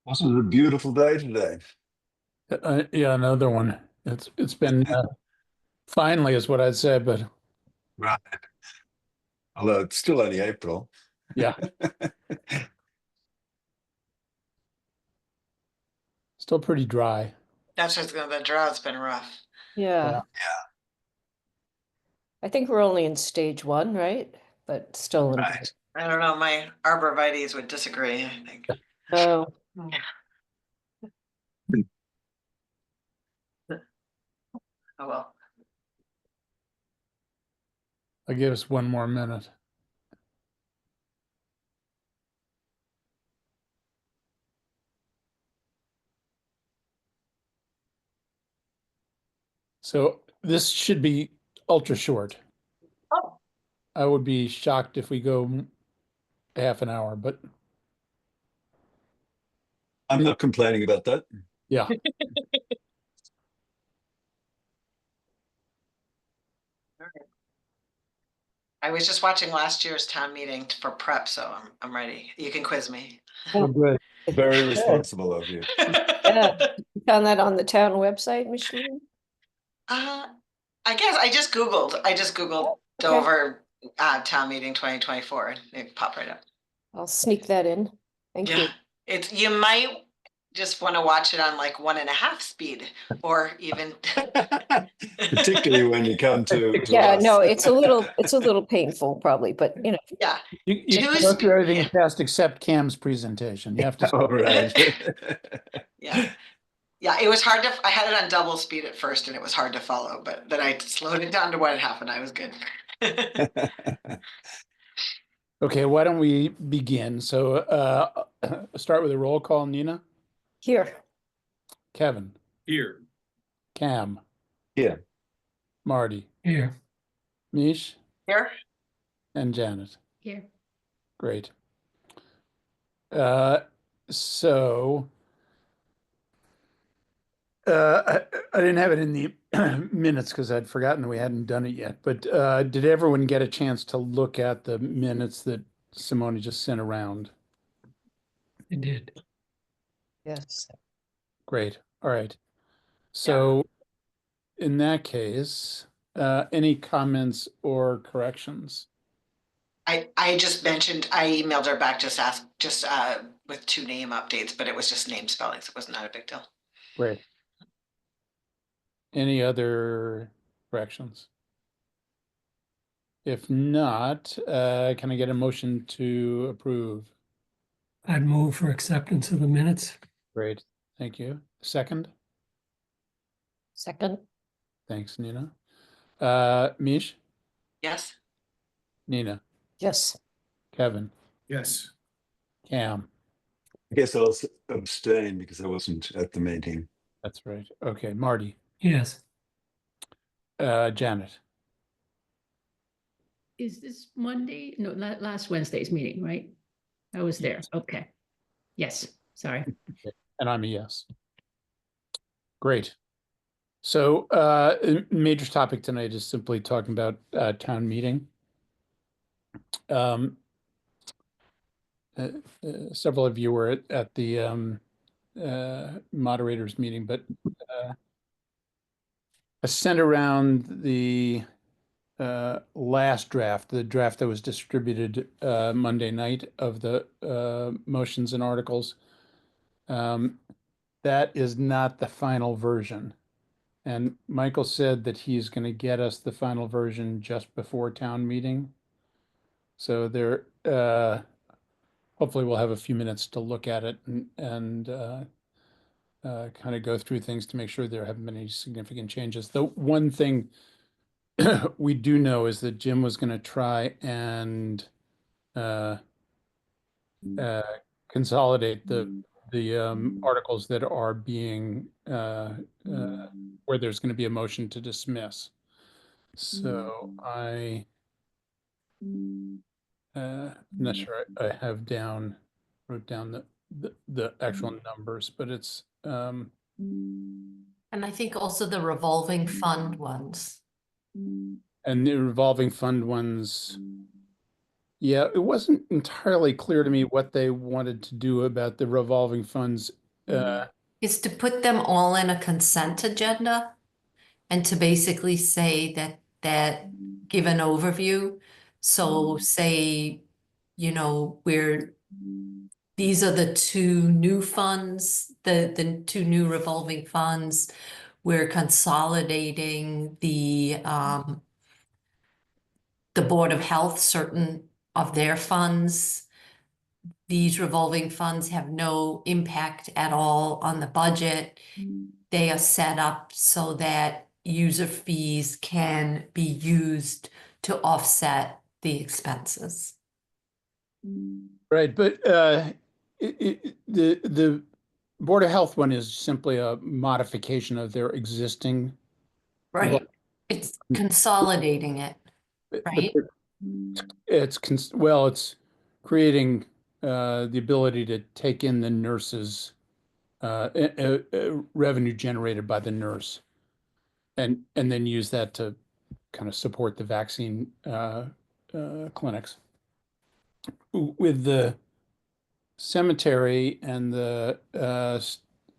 Wasn't it a beautiful day today? Yeah, another one. It's been finally is what I'd say, but Right. Although it's still only April. yeah, still pretty dry. That's just the drought's been rough. Yeah, Yeah. I think we're only in stage one, right? But still a little Right. bit. I don't know, my arborvitaes would disagree, I think. Oh, Oh, well. I'll give us one more minute. So this should be ultra short. Oh. I would be shocked if we go half an hour, but I'm not complaining about that. yeah. I was just watching last year's town meeting for prep, so I'm ready. You can quiz me. We're good. Very responsible of you. yeah. You found that on the town website, Micheline? I guess I just Googled Okay. Dover town meeting 2024 and it popped right up. I'll sneak that in. Thank you. It's you might just want to watch it on like 1.5 speed or even Particularly when you come to Yeah, us. no, it's a little painful probably, but you know. yeah. You can Two go through everything yeah. fast except Cam's presentation. You have to. All right. Yeah. Yeah, it was hard to, I had it on double speed at first and it was hard to follow, but then I slowed it down to 1.5 and I was good. Okay, why don't we begin? So start with a roll call. Nina, Here. Kevin, Here. Cam, Yeah. Marty, Here. Mish, Here? and Janet. Here. Great. So I didn't have it in the minutes because I'd forgotten we hadn't done it yet. But did everyone get a chance to look at the minutes that Simone just sent around? I did. Yes. Great. All right. So in that case, any comments or corrections? I just mentioned, I emailed her back just with 2 name updates, but it was just name spellings. It was not a big deal. Great. Any other corrections? If not, can I get a motion to approve? I'd move for acceptance of the minutes. Great. Thank you. Second? Second. Thanks, Nina. Mish? Yes? Nina? Yes. Kevin? Yes. Cam? I guess I'll abstain because I wasn't at the meeting. That's right. Okay, Marty? Yes. Janet? Is this Monday? No, last Wednesday's meeting, right? I was there. Okay. Yes, sorry. And I'm a yes. Great. So major topic tonight is simply talking about town meeting. Several of you were at the moderators meeting, but I sent around the last draft, the draft that was distributed Monday night of the motions and articles. That is not the final version. And Michael said that he's going to get us the final version just before town meeting. So there, hopefully we'll have a few minutes to look at it and kind of go through things to make sure there haven't been any significant changes. The one thing we do know is that Jim was going to try and consolidate the articles that are being where there's going to be a motion to dismiss. So I'm not sure I have wrote down the actual numbers, but it's And I think also the revolving fund ones. and the revolving fund ones. Yeah, it wasn't entirely clear to me what they wanted to do about the revolving funds. Is to put them all in a consent agenda and to basically say that give an overview. So say, you know, these are the two new funds, the two new revolving funds. We're consolidating the Board of Health, certain of their funds. These revolving funds have no impact at all on the budget. They are set up so that user fees can be used to offset the expenses. Right, but the Board of Health one is simply a modification of their existing. Right. It's consolidating it, But right? well, it's creating the ability to take in the nurses revenue generated by the nurse, and then use that to kind of support the vaccine clinics. With the cemetery and the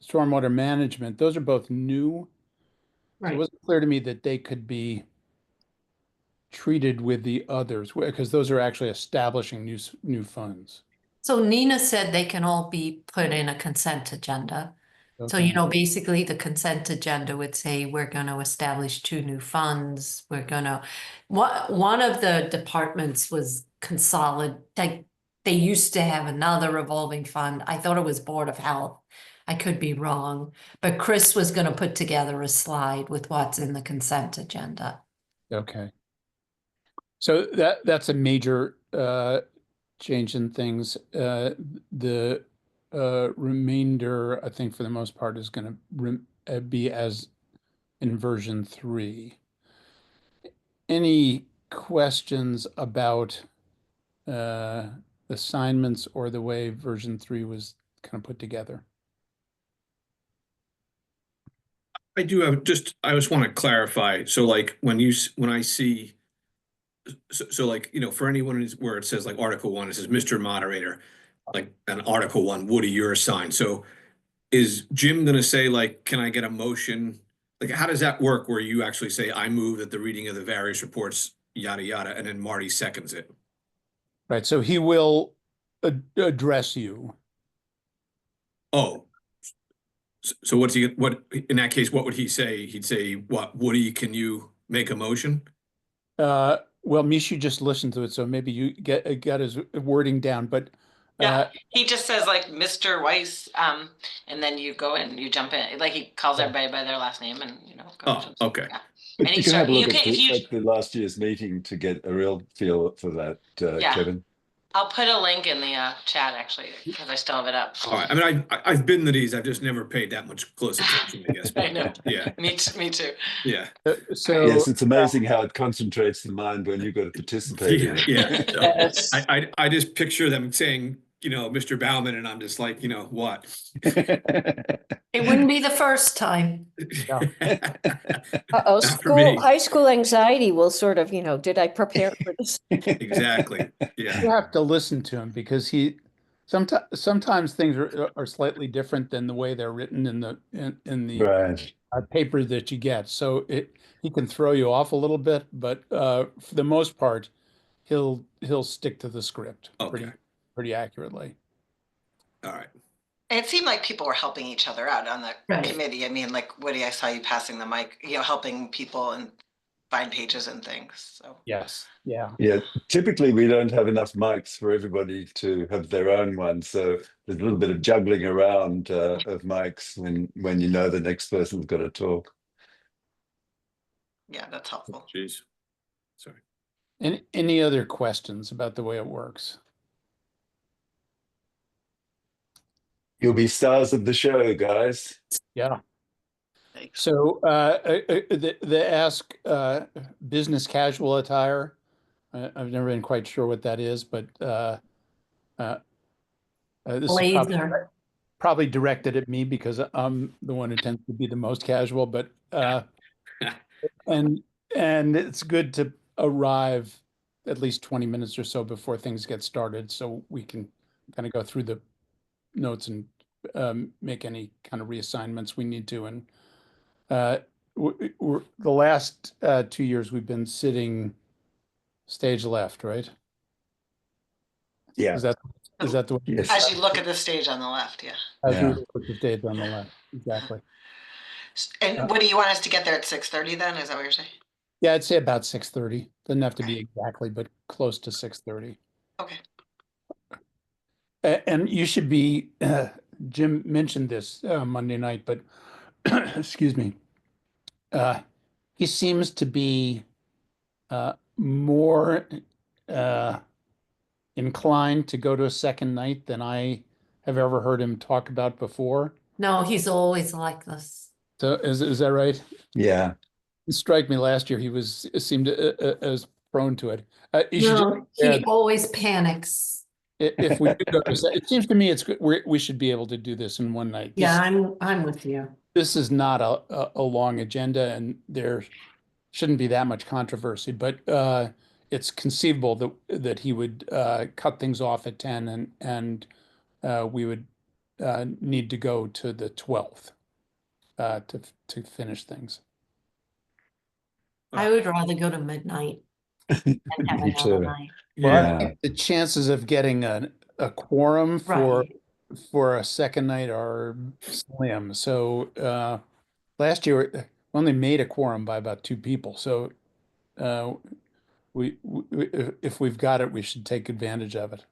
stormwater management, those are both new. It Right. wasn't clear to me that they could be treated with the others, because those are actually establishing new funds. So Nina said they can all be put in a consent agenda. So, you Okay. know, basically the consent agenda would say, we're gonna establish two new funds, we're gonna, one of the departments was consolidate, they used to have another revolving fund, I thought it was Board of Health. I could be wrong, but Chris was gonna put together a slide with what's in the consent agenda. Okay. So that's a major change in things. The remainder, I think, for the most part, is going to be as in version 3. Any questions about assignments or the way version 3 was kind of put together? I do have I just want to clarify. So like when I see, so like, you know, for anyone where it says like Article 1, it says Mr. Moderator, like an Article 1, Woody, you're assigned. So is Jim gonna say like, can I get a motion? Like, how does that work where you actually say, I move that the reading of the various reports, yada, yada, and then Marty seconds it? Right. So he will address you. Oh. So what in that case, what would he say? He'd say, what, Woody, can you make a motion? Well, Mishu just listened to it, so maybe you got his wording down, but Yeah, he just says like Mr. Weiss, and then you go in, you jump in, like he calls everybody by their last name and, you know. Oh, okay. Yeah. But And you he can have a start- you look can- if you- at the last year's meeting to get a real feel for that, Yeah. Kevin. I'll put a link in the chat actually, because I still have it up. All right. I mean, I've been to these. I've just never paid that much close attention, I guess. I know. Yeah. Me too. Yeah. so Yes, it's amazing how it concentrates the mind when you've got to participate in it. Yeah. So Yes. I just picture them saying, you know, Mr. Bauman, and I'm just like, you know, what? It wouldn't be the first time. Uh-oh, Not for me. high school anxiety will sort of, you know, did I prepare for this? Exactly. Yeah. You have to listen to him because sometimes things are slightly different than the way they're written in the Right. paper that you get. So he can throw you off a little bit, but for the most part, he'll stick to the script Okay. pretty accurately. All right. And it seemed like people were helping each other out on the Right. committee. I mean, like Woody, I saw you passing the mic, you know, helping people and find pages and things. So Yes. Yeah. Yeah, typically we don't have enough mics for everybody to have their own one. So there's a little bit of juggling around of mics when you know the next person's got to talk. yeah, that's helpful. Jeez. Sorry. Any other questions about the way it works? You'll be stars of the show, guys. Yeah. Thanks. So the ask business casual attire. I've never been quite sure what that is, but this is Blazer. probably directed at me because I'm the one who tends to be the most casual. But and it's good to arrive at least 20 minutes or so before things get started, so we can kind of go through the notes and make any kind of reassignments we need to. And the last 2 years we've been sitting stage left, right? Yeah. Is that the way? Yes. As you look at the stage on the left, yeah. As we Yeah. look at the stage on the left, exactly. And what do you want us to get there at 6:30 then? Is that what you're saying? Yeah, I'd say about 6:30. Doesn't have to be exactly, but close to 6:30. Okay. And you should be, Jim mentioned this Monday night, but excuse me. He seems to be more inclined to go to a second night than I have ever heard him talk about before. No, he's always like this. So is that right? Yeah. It struck me last year he seemed as prone to it. You should No, just he always panics. if we do go to, it seems to me we should be able to do this in one night. Yeah, I'm with you. This is not a long agenda, and there shouldn't be that much controversy, but it's conceivable that he would cut things off at 10 and we would need to go to the 12th to finish things. I would rather go to midnight and have Me another too. night. Well, I Yeah. think the chances of getting a quorum Right. for a second night are slim. So last year we only made a quorum by about 2 people. So if we've got it, we should take advantage of it.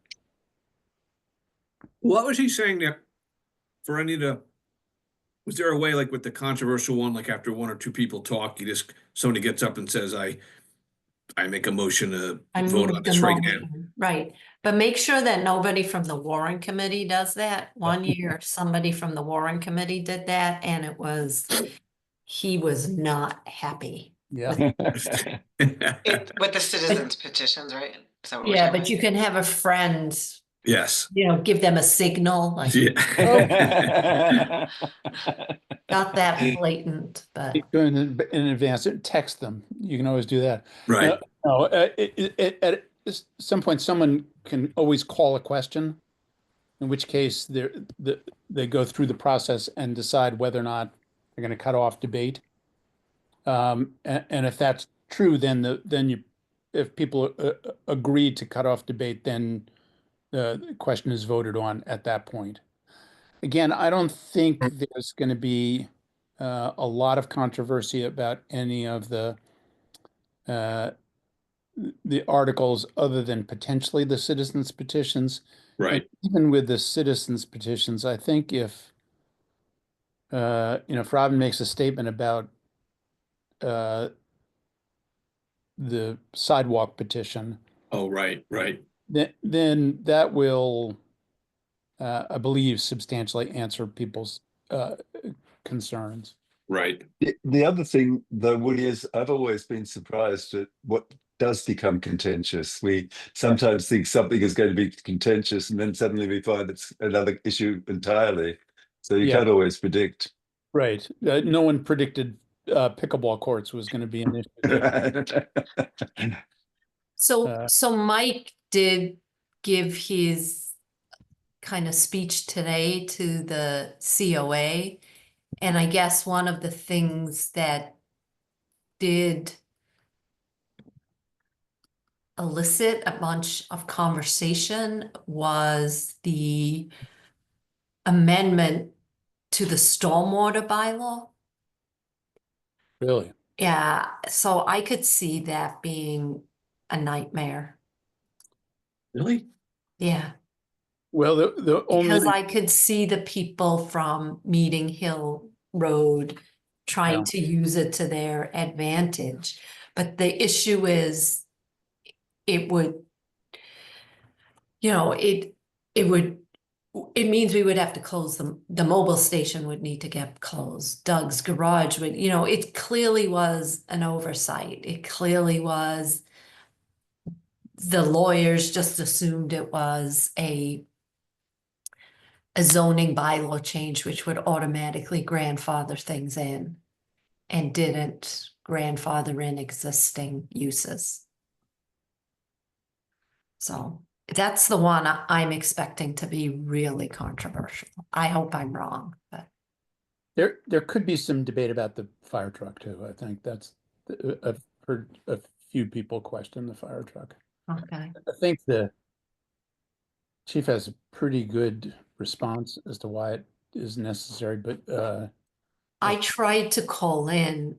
What was he saying that for any of the, was there a way like with the controversial one, like after 1 or 2 people talk, somebody gets up and says, I make a motion to I vote moved on the this right now. motion. Right, but make sure that nobody from the Warrant Committee does that. One year, somebody from the Warrant Committee did that, and he was not happy. Yeah. With the citizens petitions, right? Is that what we're Yeah, talking but you can have a friend, Yes. give them a signal, like, Yeah. not that blatant, but. Doing it in advance, text them. You can always do that. Right. No, at some point, someone can always call a question, in which case they go through the process and decide whether or not they're going to cut off debate. And if that's true, then if people agree to cut off debate, then the question is voted on at that point. Again, I don't think there's going to be a lot of controversy about any of the articles other than potentially the citizens petitions. Right. And even with the citizens petitions, I think if Robin makes a statement about the sidewalk petition, Oh, right. then that will, I believe, substantially answer people's concerns. Right. The other thing, though, Woody, is I've always been surprised at what does become contentious. We sometimes think something is going to be contentious, and then suddenly we find it's another issue entirely. So you Yeah. can't always predict. Right. No one predicted pickleball courts was going to be an issue. So Mike did give his kind of speech today to the COA. And I guess one of the things that did elicit a bunch of conversation was the amendment to the stormwater bylaw. Really? Yeah, so I could see that being a nightmare. Really? Yeah. Well, the only Because I could see the people from Meeting Hill Road trying Yeah. to use it to their advantage. But the issue is, it would, it means we would have to close the mobile station would need to get closed. Doug's garage would, it clearly was an oversight. It clearly was, the lawyers just assumed it was a zoning bylaw change, which would automatically grandfather things in and didn't grandfather in existing uses. So that's the one I'm expecting to be really controversial. I hope I'm wrong, but There could be some debate about the fire truck too. I think I've heard a few people question the fire truck. okay. I think the chief has a pretty good response as to why it is necessary, but I tried to call in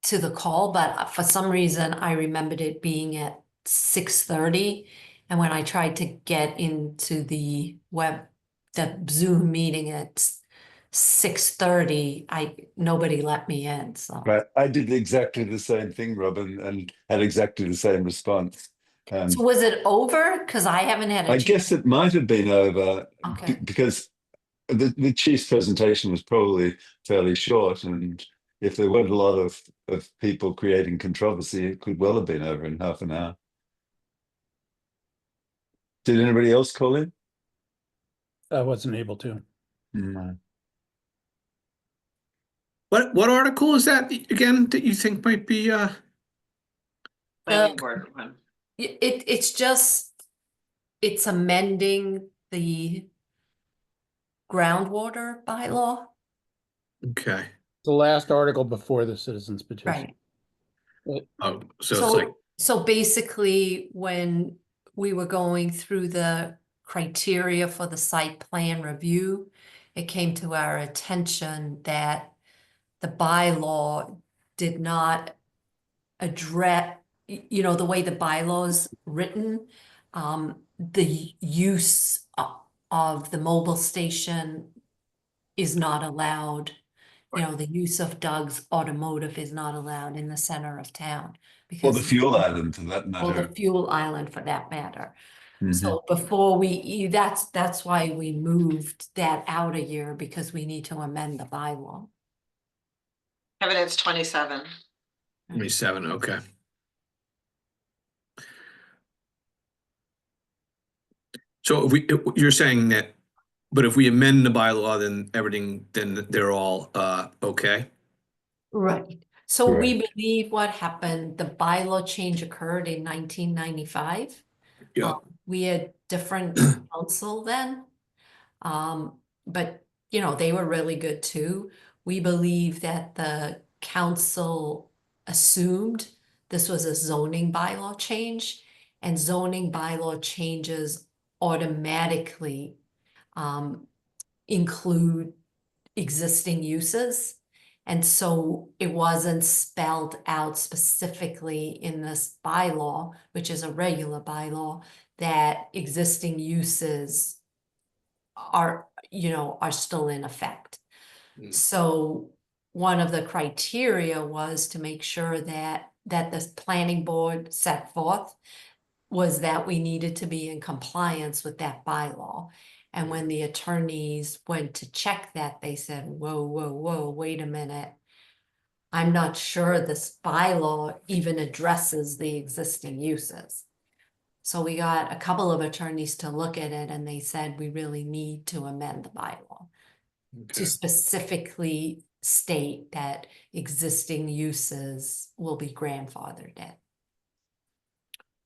to the call, but for some reason I remembered it being at 6:30. And when I tried to get into the Zoom meeting at 6:30, nobody let me in, so. Right. I did exactly the same thing, Robin, and had exactly the same response. So was it over? Because I haven't had a I chance. guess it might have been over Okay. because the chief's presentation was probably fairly short, and if there weren't a lot of people creating controversy, it could well have been over in half an hour. Did anybody else call in? I wasn't able to. No. What article is that again that you think might be Planning board one. It's amending the groundwater bylaw. okay? The last article before the citizens petition. Right. Oh, so it's like So basically, when we were going through the criteria for the site plan review, it came to our attention that the bylaw did not address, the way the bylaw's written, the use of the mobile station is not allowed. The use of Doug's automotive is not allowed in the center of town. Or the Because fuel island, for that or matter. the fuel island for that matter. Mhm. So before that's why we moved that out a year, because we need to amend the bylaw. Evidence 27. 27. Okay. So you're saying that, but if we amend the bylaw, then they're all okay. Right. So we Correct. believe what happened, the bylaw change occurred in 1995. Yeah. We had different council then. But they were really good too. We believe that the council assumed this was a zoning bylaw change, and zoning bylaw changes automatically include existing uses. And so it wasn't spelled out specifically in this bylaw, which is a regular bylaw, that existing uses are still in effect. Mm. So one of the criteria was to make sure that the planning board set forth was that we needed to be in compliance with that bylaw. And when the attorneys went to check that, they said, whoa, whoa, whoa, wait a minute. I'm not sure this bylaw even addresses the existing uses. So we got a couple of attorneys to look at it, and they said we really need to amend the bylaw to Okay. specifically state that existing uses will be grandfathered in.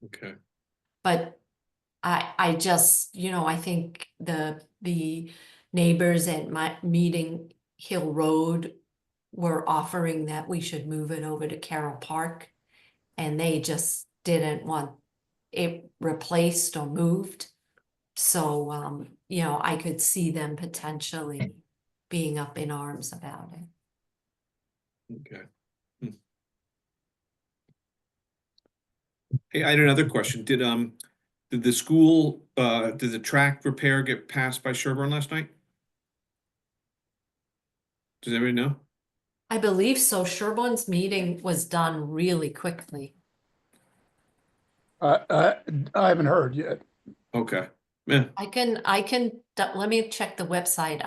Okay. But I just, I think the neighbors at my meeting Hill Road were offering that we should move it over to Carroll Park, and they just didn't want it replaced or moved. So, I could see them potentially being up in arms about it. Okay. Hey, I had another question. Did the school did the track repair get passed by Sherburne last night? Does everybody know? I believe so. Sherburne's meeting was done really quickly. I haven't heard yet. Okay. Yeah. Let me check the website.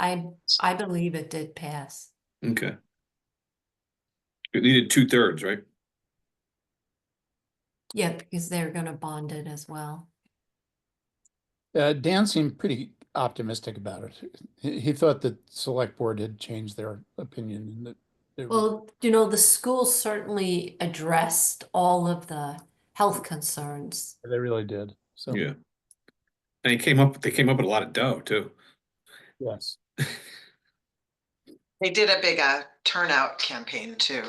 I believe it did pass. Okay. It needed 2/3, right? Yeah, because they're gonna bond it as well. Dan seemed pretty optimistic about it. He thought that select board had changed their opinion and that they were, Well, the school certainly addressed all of the health concerns. they really did. So, Yeah. And they came up with a lot of dough too. yes. They did a big turnout campaign too.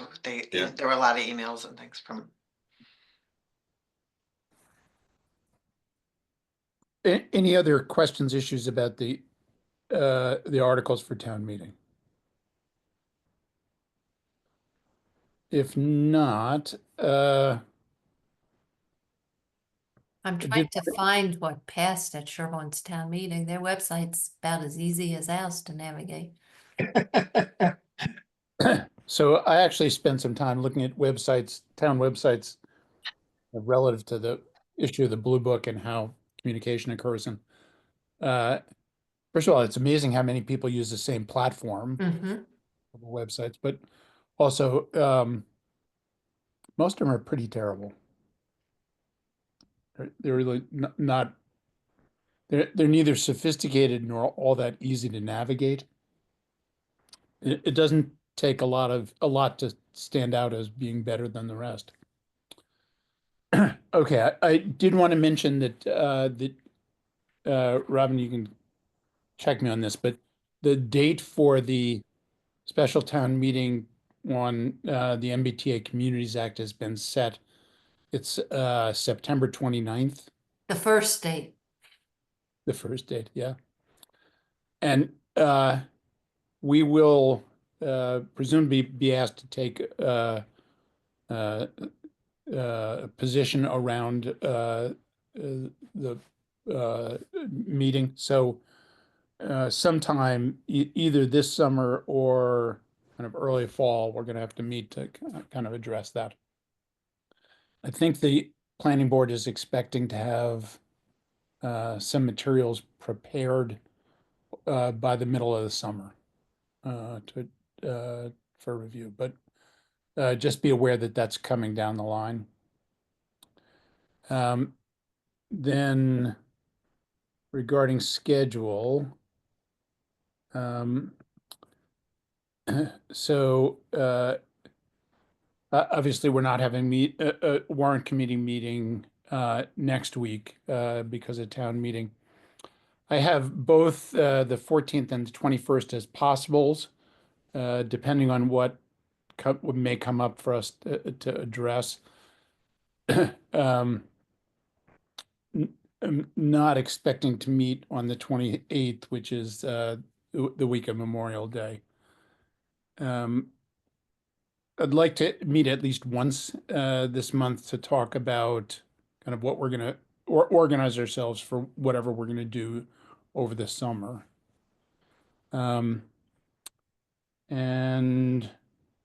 Yeah. There were a lot of emails and things from. Any other questions, issues about the articles for town meeting? If not, I'm did- trying to find what passed at Sherburne's town meeting. Their website's about as easy as ours to navigate. so I actually spent some time looking at websites, town websites, relative to the issue of the Blue Book and how communication occurs. And first of all, it's amazing how many people use the same platform Mhm. for websites, but also most of them are pretty terrible. They're really not. They're neither sophisticated nor all that easy to navigate. It doesn't take a lot to stand out as being better than the rest. Okay, I did want to mention that Robin, you can check me on this, but the date for the special town meeting on the MBTA Communities Act has been set. It's September 29th, The first date. the first date, yeah. And we will presumably be asked to take a position around the meeting. So sometime either this summer or kind of early fall, we're going to have to meet to kind of address that. I think the planning board is expecting to have some materials prepared by the middle of the summer for review, but just be aware that that's coming down the line. Then regarding schedule, so obviously we're not having a warrant committee meeting next week because of town meeting. I have both the 14th and the 21st as possibles, depending on what may come up for us to address. I'm not expecting to meet on the 28th, which is the week of Memorial Day. I'd like to meet at least once this month to talk about kind of what we're going to organize ourselves for whatever we're going to do over the summer. And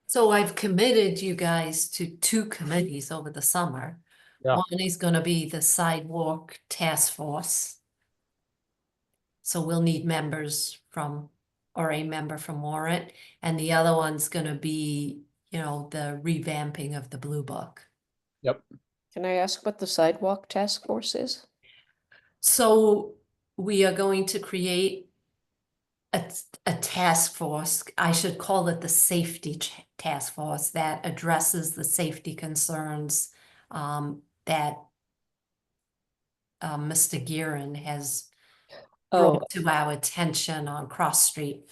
So I've committed you guys to 2 committees over the summer. Yeah. One is gonna be the sidewalk task force. So we'll need members from, or a member from Warrant, and the other one's gonna be, the revamping of the Blue Book. yep, Can I ask what the sidewalk task force is? So we are going to create a task force, I should call it the safety task force, that addresses the safety concerns that Mr. Gearin has Oh, brought to our attention on Cross Street.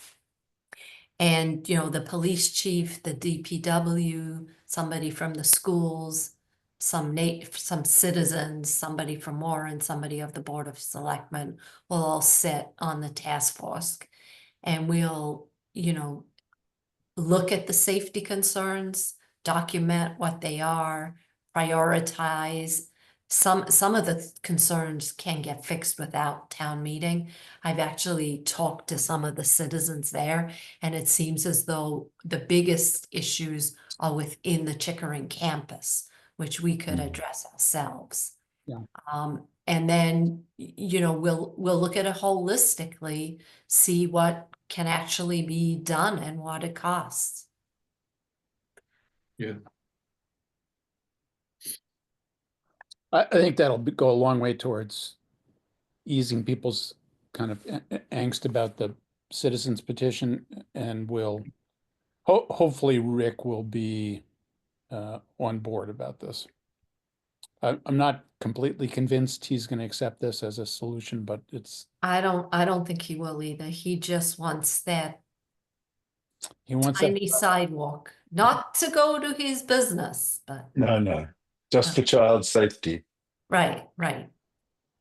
And, the police chief, the DPW, somebody from the schools, some citizens, somebody from Warren, somebody of the Board of Selectmen will all sit on the task force. And we'll, look at the safety concerns, document what they are, prioritize. Some of the concerns can get fixed without town meeting. I've actually talked to some of the citizens there, and it seems as though the biggest issues are within the Chickering campus, which we could address ourselves. Yeah. And then, we'll look at it holistically, see what can actually be done and what it costs. Yeah. I think that'll go a long way towards easing people's kind of angst about the citizens petition, and will hopefully Rick will be on board about this. I'm not completely convinced he's going to accept this as a solution, but I don't think he will either. He just wants that he wants that. tiny sidewalk, not to go to his business, but No, just for child safety. right.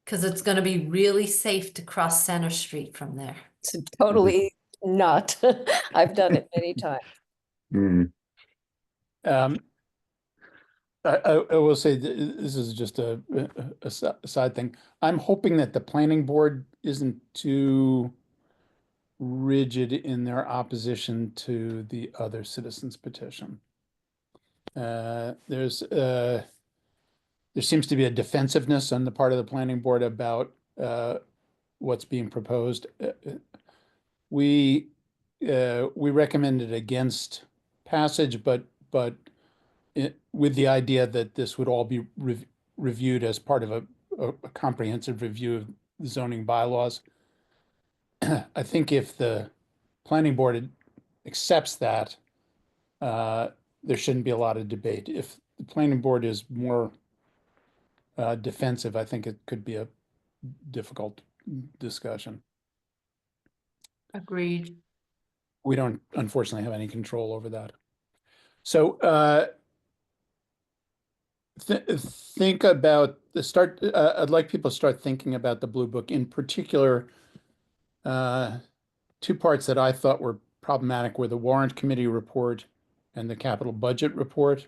Because it's gonna be really safe to cross Center Street from there. It's totally not. I've done it many times. Mm. I will say this is just a side thing. I'm hoping that the planning board isn't too rigid in their opposition to the other citizens petition. There seems to be a defensiveness on the part of the planning board about what's being proposed. We recommended against passage, but with the idea that this would all be reviewed as part of a comprehensive review of the zoning bylaws. I think if the planning board accepts that, there shouldn't be a lot of debate. If the planning board is more defensive, I think it could be a difficult discussion. Agreed. We don't, unfortunately, have any control over that. So think about the start. I'd like people to start thinking about the Blue Book, in particular. Two parts that I thought were problematic were the Warrant Committee report and the capital budget report.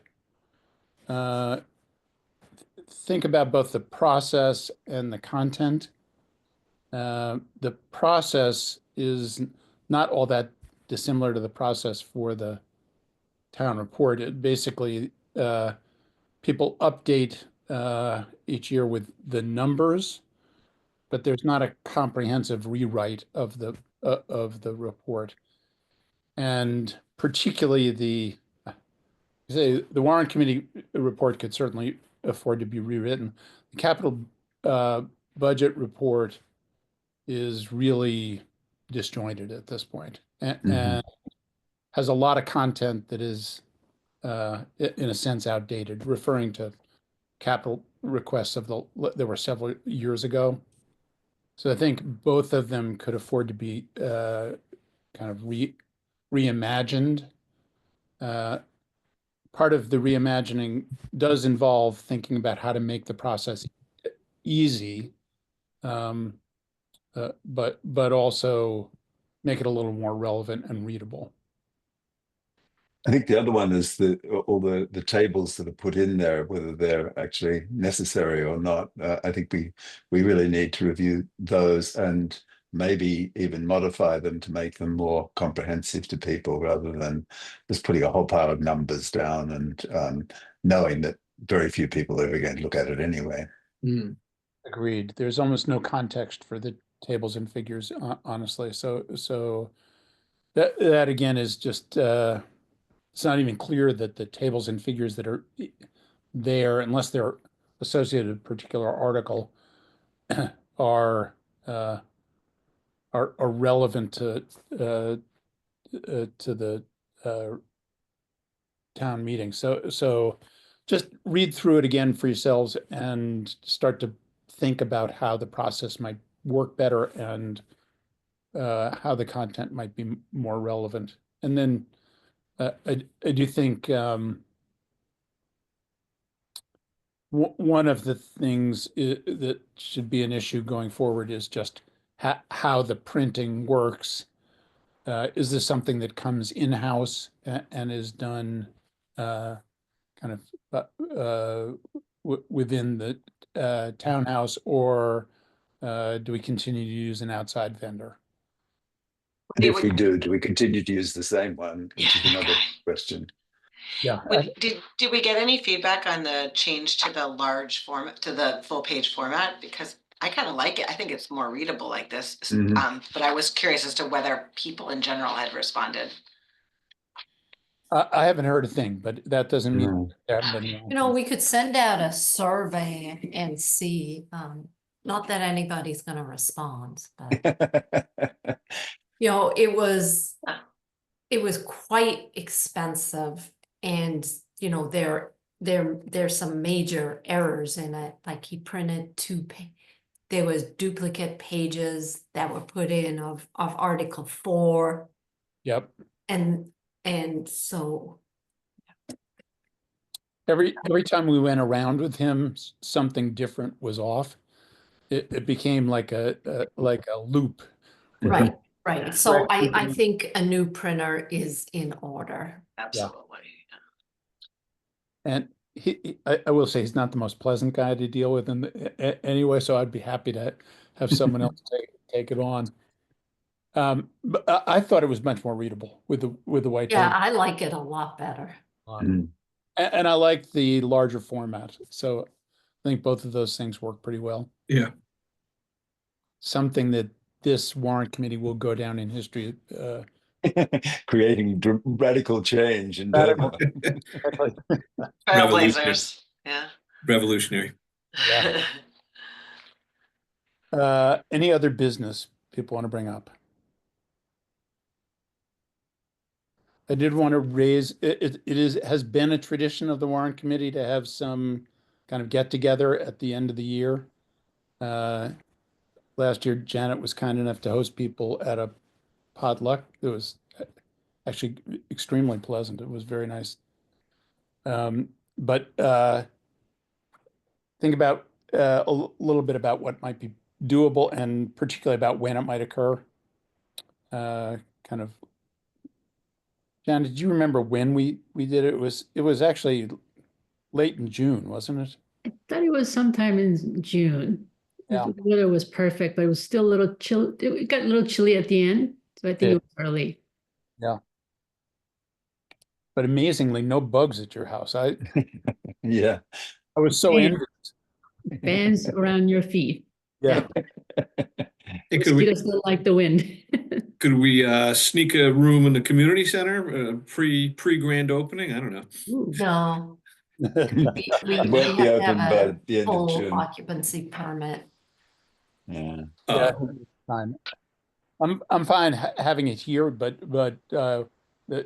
Think about both the process and the content. The process is not all that dissimilar to the process for the town report. It basically, people update each year with the numbers, but there's not a comprehensive rewrite of the report. And particularly the Warrant Committee report could certainly afford to be rewritten. The capital budget report is really disjointed at this point, and has a lot of content that is, in a sense, outdated, referring to capital requests that were several years ago. So I think both of them could afford to be kind of reimagined. Part of the reimagining does involve thinking about how to make the process easy, but also make it a little more relevant and readable. I think the other one is all the tables that are put in there, whether they're actually necessary or not. I think we really need to review those and maybe even modify them to make them more comprehensive to people, rather than just putting a whole pile of numbers down and knowing that very few people are going to look at it anyway. Agreed. There's almost no context for the tables and figures, honestly. So that again is just it's not even clear that the tables and figures that are there, unless they're associated with a particular article, are relevant to the town meeting. So just read through it again for yourselves and start to think about how the process might work better and how the content might be more relevant. And then I do think one of the things that should be an issue going forward is just how the printing works. Is this something that comes in-house and is done kind of within the townhouse, or do we continue to use an outside vendor? And if we do we continue to use the same one, which is another question. Yeah. Did we get any feedback on the change to the large format, to the full page format? Because I kind of like it. I think it's more readable like this. But I was curious as to whether people in general had responded. I haven't heard a thing, but that doesn't mean there haven't been. You know, we could send out a survey and see, not that anybody's gonna respond, but you know, it was quite expensive, and you know, there's some major errors in it, like he printed there was duplicate pages that were put in of Article 4, Yep. and so, Every time we went around with him, something different was off. It became like a loop. right, so I Correct. think a new printer is in order. Absolutely. And I will say he's not the most pleasant guy to deal with anyway, so I'd be happy to have someone else take it on. But I thought it was much more readable with the white Yeah, paper. I like it a lot better. Mm. And I like the larger format. So I think both of those things work pretty well. Yeah. Something that this warrant committee will go down in history. Creating radical change in Radical- Dover. Trailblazers. Yeah. Revolutionary. Yeah. Any other business people want to bring up? I did want to raise, has been a tradition of the warrant committee to have some kind of get together at the end of the year. Last year, Janet was kind enough to host people at a potluck. It was actually extremely pleasant. It was very nice. But think about a little bit about what might be doable and particularly about when it might occur. Kind of, Janet, did you remember when we did it? It was actually late in June, wasn't it? I thought it was sometime in June. Yeah. The weather was perfect, but it was still a little chill. It got a little chilly at the end, so I think it was early. Yeah. But amazingly, no bugs at your house. Yeah. I was so Yeah. envious. Fans around your feet. Yeah. Hey, could we Mosquitoes don't like the wind. sneak a room in the community center pre grand opening? I don't know. Ooh. No, we It won't be have to open have by a the end of full June. occupancy permit. Yeah. Yeah, fine. I'm fine having it here, but the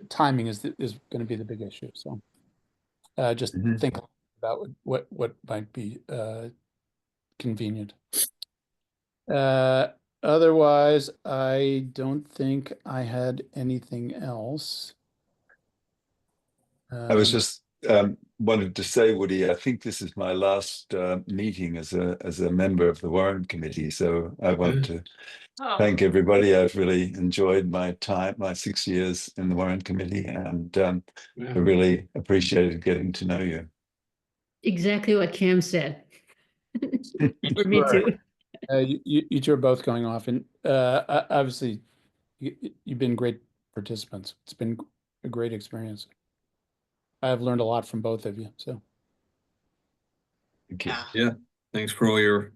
timing is going to be the big issue. So just Mhm. think about what might be convenient. Otherwise, I don't think I had anything else. I was just wanted to say, Woody, I think this is my last meeting as a member of the Warrant Committee. So I want to Oh, thank everybody. I've really enjoyed my time, my 6 years in the Warrant Committee, and Yeah. I really appreciated getting to know you. Exactly what Cam said. For me too. You two are both going off, and obviously you've been great participants. It's been a great experience. I've learned a lot from both of you. So Thank you. yeah. Yeah. Thanks for all your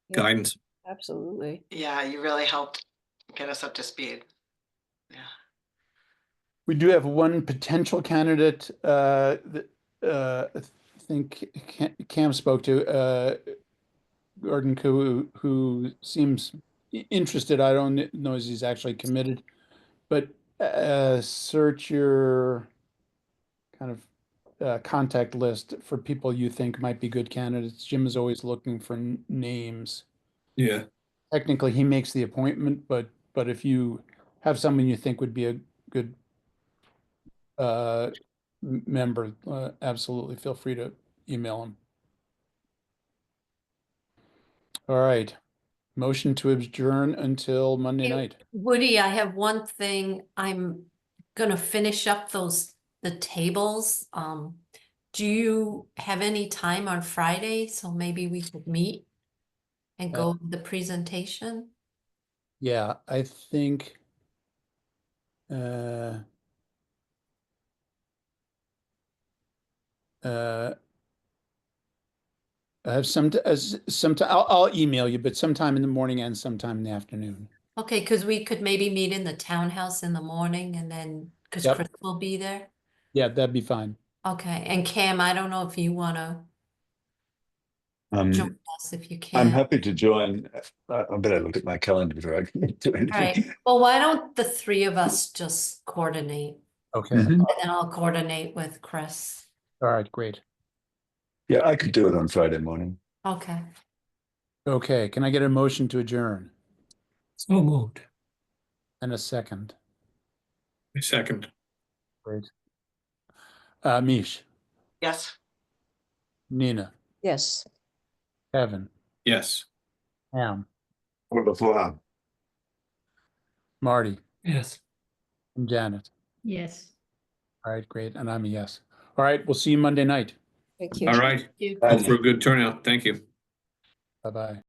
Yeah. guidance. Absolutely. Yeah, you really helped get us up to speed. Yeah. we do have one potential candidate that I think Cam spoke to, Gordon, who seems interested. I don't know if he's actually committed, but search your kind of contact list for people you think might be good candidates. Jim is always looking for names. Yeah. Technically, he makes the appointment, but if you have someone you think would be a good member, absolutely feel free to email him. All right. Motion to adjourn until Monday Hey, night. Woody, I have one thing. I'm gonna finish up the tables. Do you have any time on Friday? So maybe we could meet and go over the presentation? Yeah, I think uh I have sometime I'll email you, but sometime in the morning and sometime in the afternoon. Okay, because we could maybe meet in the townhouse in the morning and then, because Yep. Chris will be there. Yeah, that'd be fine. Okay, and Cam, I don't know if you wanna join us if you I'm can. happy to join. I better look at my calendar before I do anything. All right, well, why don't the three of us just coordinate? Okay. Mhm. And then I'll coordinate with Chris. All right, great. Yeah, I could do it on Friday morning. Okay. Okay, can I get a motion to adjourn So moved. and a second? A second. Great. Mish, Yes. Nina, Yes. Kevin, Yes. Pam, Au revoir. Marty, Yes. and Janet. Yes. All right, great, and I'm a yes. All right, we'll see you Monday night. Thank you. All right. You- Hope for a good turnout. Thank you. Bye-bye.